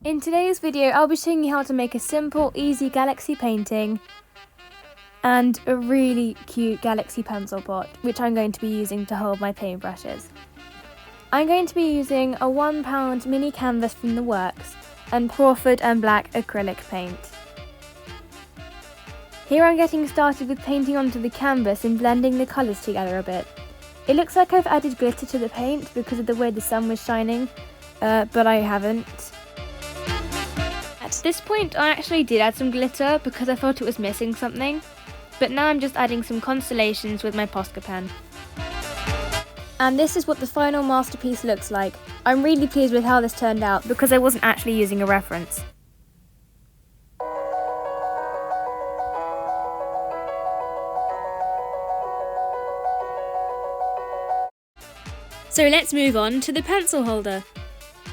In today's video, I'll be showing you how to make a simple, easy galaxy painting and a really cute galaxy pencil pot, which I'm going to be using to hold my paintbrushes. I'm going to be using a £1 mini canvas from the works and Crawford and Black acrylic paint. Here I'm getting started with painting onto the canvas and blending the colours together a bit. It looks like I've added glitter to the paint because of the way the sun was shining, but I haven't. At this point I actually did add some glitter because I thought it was missing something, but now I'm just adding some constellations with my Posca pen. And this is what the final masterpiece looks like. I'm really pleased with how this turned out because I wasn't actually using a reference. So let's move on to the pencil holder.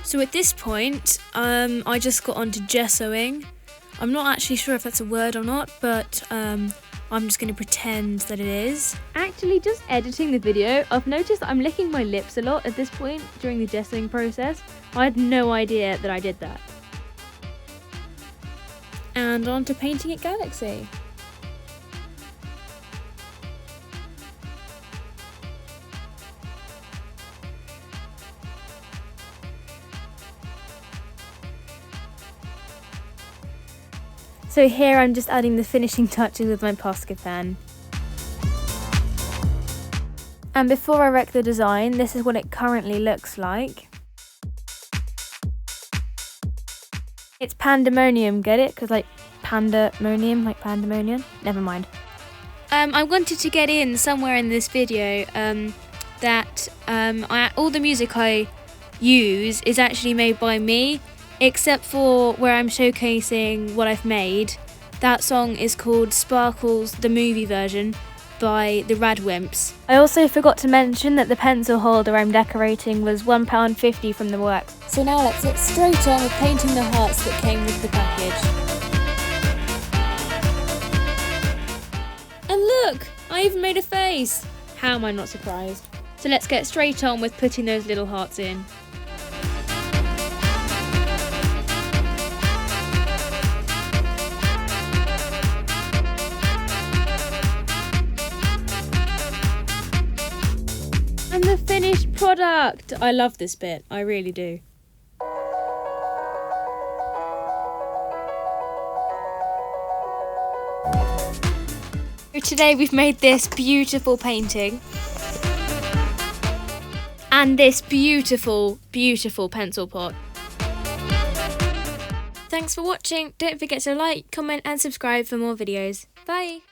So at this point, I just got onto gessoing. I'm not actually sure if that's a word or not, but I'm just going to pretend that it is. Actually, just editing the video, I've noticed that I'm licking my lips a lot at this point during the gessoing process. I had no idea that I did that. And on to painting it galaxy. So here I'm just adding the finishing touches with my Posca pen. And before I wreck the design, this is what it currently looks like. It's pandemonium, get it? Because like pandemonium, like pandemonium? Never mind. I wanted to get in somewhere in this video that all the music I use is actually made by me, except for where I'm showcasing what I've made. That song is called Sparkles, the movie version, by the Radwimps. I also forgot to mention that the pencil holder I'm decorating was £1.50 from the works. So now let's get straight on with painting the hearts that came with the package. And look! I even made a face! How am I not surprised? So let's get straight on with putting those little hearts in. And the finished product! I love this bit, I really do. So today we've made this beautiful painting and this beautiful, beautiful pencil pot. Thanks for watching, don't forget to like, comment and subscribe for more videos. Bye!